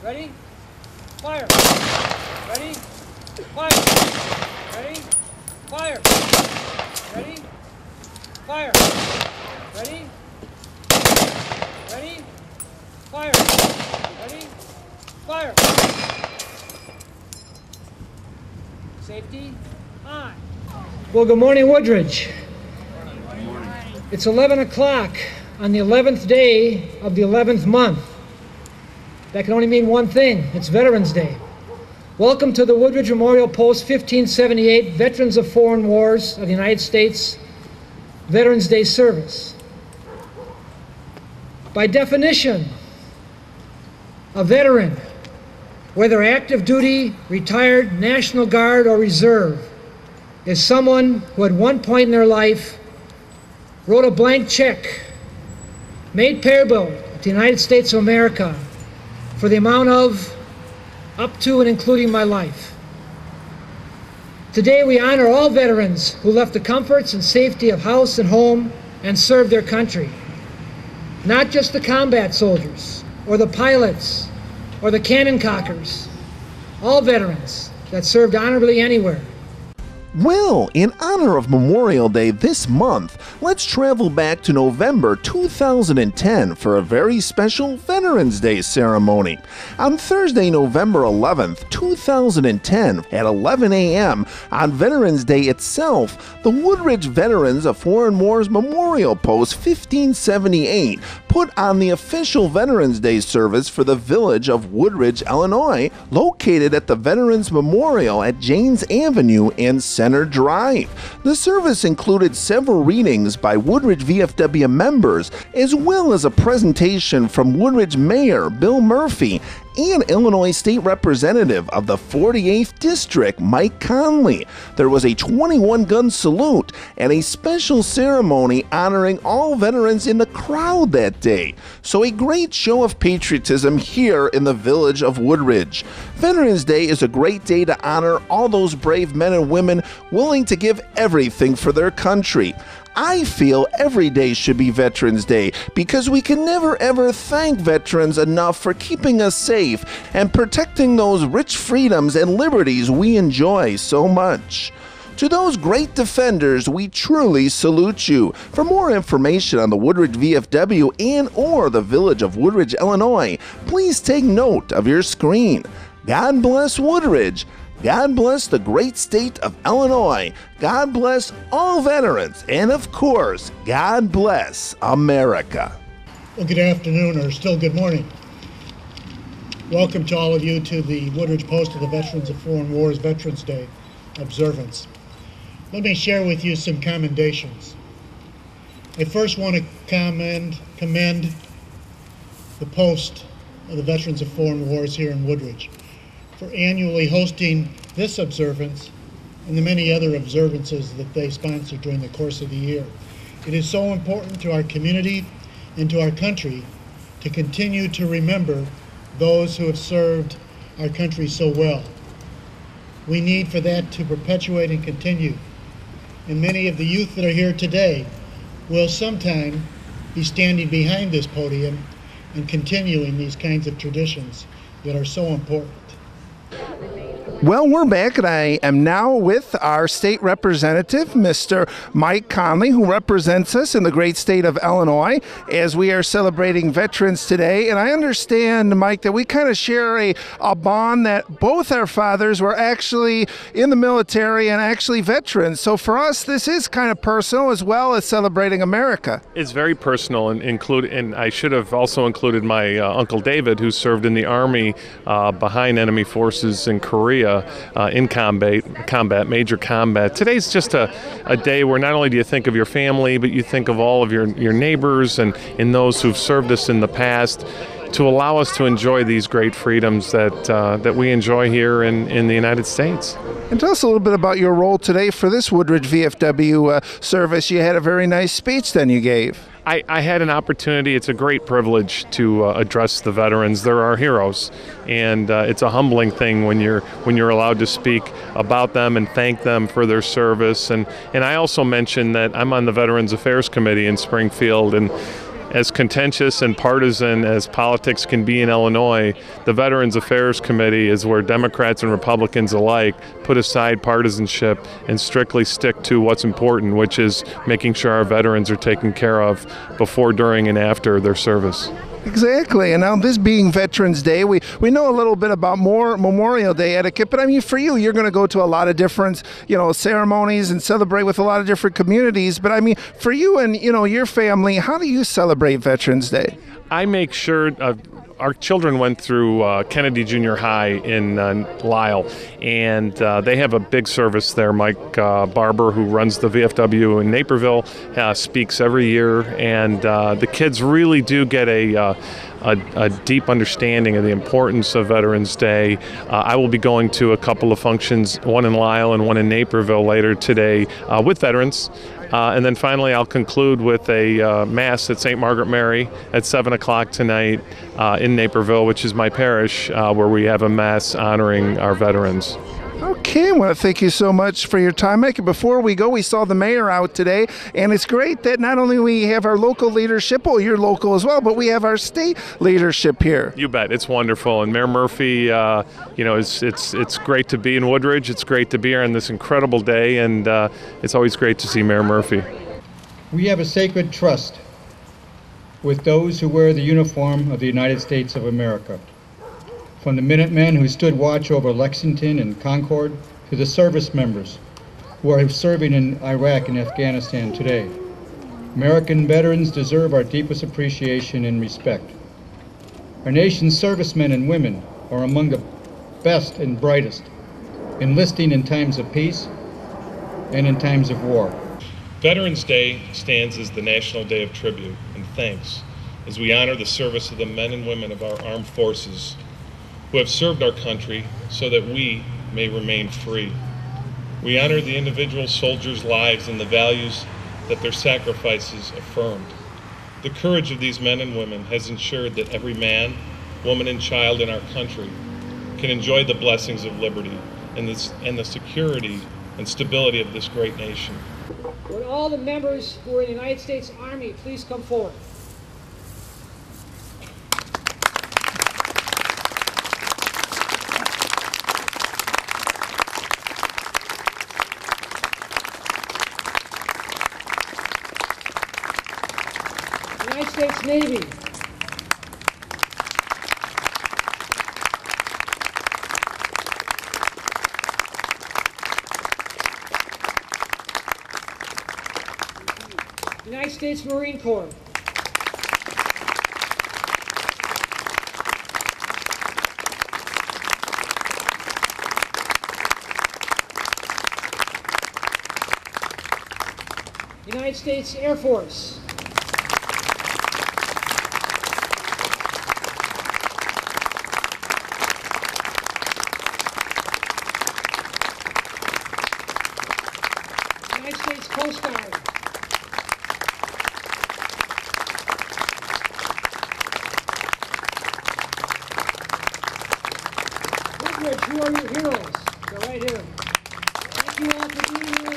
Ready? Fire! Ready? Fire! Ready? Fire! Ready? Fire! Ready? Ready? Fire! Ready? Fire! Safety, on. Well, good morning, Woodridge. Good morning. It's 11 o'clock on the 11th day of the 11th month. That can only mean one thing. It's Veterans Day. Welcome to the Woodridge Memorial Post 1578 Veterans of Foreign Wars of the United States Veterans Day Service. By definition, a veteran, whether active duty, retired, National Guard, or Reserve, is someone who at one point in their life wrote a blank check, made payable to the United States of America for the amount of up to and including my life. Today we honor all veterans who left the comforts and safety of house and home and served their country. Not just the combat soldiers or the pilots or the cannon cockers, all veterans that served honorably anywhere. Well, in honor of Memorial Day this month, let's travel back to November 2010 for a very special Veterans Day ceremony. On Thursday, November 11th, 2010, at 11 a.m., on Veterans Day itself, the Woodridge Veterans of Foreign Wars Memorial Post 1578 put on the official Veterans Day service for the Village of Woodridge, Illinois, located at the Veterans Memorial at Janes Avenue and Center Drive. The service included several readings by Woodridge VFW members, as well as a presentation from Woodridge Mayor Bill Murphy and Illinois State Representative of the 48th District, Mike Connelly. There was a 21-gun salute and a special ceremony honoring all veterans in the crowd that day. So a great show of patriotism here in the Village of Woodridge. Veterans Day is a great day to honor all those brave men and women willing to give everything for their country. I feel every day should be Veterans Day because we can never ever thank veterans enough for keeping us safe and protecting those rich freedoms and liberties we enjoy so much. To those great defenders, we truly salute you. For more information on the Woodridge VFW and or the Village of Woodridge, Illinois, please take note of your screen. God bless Woodridge. God bless the great state of Illinois. God bless all veterans. And of course, God bless America. Well, good afternoon, or still good morning. Welcome to all of you to the Woodridge Post of the Veterans of Foreign Wars Veterans Day observance. Let me share with you some commendations. I first want to commend the Post of the Veterans of Foreign Wars here in Woodridge for annually hosting this observance and the many other observances that they sponsor during the course of the year. It is so important to our community and to our country to continue to remember those who have served our country so well. We need for that to perpetuate and continue. And many of the youth that are here today will sometime be standing behind this podium and continuing these kinds of traditions that are so important. Well, we're back, and I am now with our state representative, Mr. Mike Connelly, who represents us in the great state of Illinois as we are celebrating Veterans today. And I understand, Mike, that we kind of share a bond that both our fathers were actually in the military and actually veterans. So for us, this is kind of personal as well as celebrating America. It's very personal, and I should have also included my Uncle David, who served in the Army behind enemy forces in Korea. In major combat. Today's just a day where not only do you think of your family, but you think of all of your neighbors and those who've served us in the past, to allow us to enjoy these great freedoms that we enjoy here in the United States. And tell us a little bit about your role today for this Woodridge VFW service. You had a very nice speech then you gave. I had an opportunity. It's a great privilege to address the veterans. They're our heroes, and it's a humbling thing when you're allowed to speak about them and thank them for their service. And I also mentioned that I'm on the Veterans Affairs Committee in Springfield, and as contentious and partisan as politics can be in Illinois, the Veterans Affairs Committee is where Democrats and Republicans alike put aside partisanship and strictly stick to what's important, which is making sure our veterans are taken care of before, during, and after their service. Exactly. And now this being Veterans Day, we know a little bit about more Memorial Day etiquette, but I mean, for you, you're going to go to a lot of different, ceremonies and celebrate with a lot of different communities. But I mean, for you and, your family, how do you celebrate Veterans Day? I make sure our children went through Kennedy Junior High in Lisle, and they have a big service there. Mike Barber, who runs the VFW in Naperville, speaks every year, and the kids really do get a deep understanding of the importance of Veterans Day. I will be going to a couple of functions, one in Lisle and one in Naperville later today with veterans. And then finally, I'll conclude with a Mass at St. Margaret Mary at 7 o'clock tonight in Naperville, which is my parish, where we have a Mass honoring our veterans. Okay, I want to thank you so much for your time, Mike. Before we go, we saw the mayor out today, and it's great that not only we have our local leadership, well, you're local as well, but we have our state leadership here. You bet. It's wonderful. And Mayor Murphy, it's great to be in Woodridge. It's great to be here on this incredible day, and it's always great to see Mayor Murphy. We have a sacred trust with those who wear the uniform of the United States of America. From the Minutemen who stood watch over Lexington and Concord to the service members who are serving in Iraq and Afghanistan today. American veterans deserve our deepest appreciation and respect. Our nation's servicemen and women are among the best and brightest, enlisting in times of peace and in times of war. Veterans Day stands as the National Day of Tribute and Thanks as we honor the service of the men and women of our armed forces who have served our country so that we may remain free. We honor the individual soldiers' lives and the values that their sacrifices affirmed. The courage of these men and women has ensured that every man, woman, and child in our country can enjoy the blessings of liberty and the security and stability of this great nation. Would all the members who are in the United States Army please come forward? United States Navy. United States Marine Corps. United States Air Force. United States Coast Guard. Woodridge, who are your heroes? They're right here. Thank you all for being here.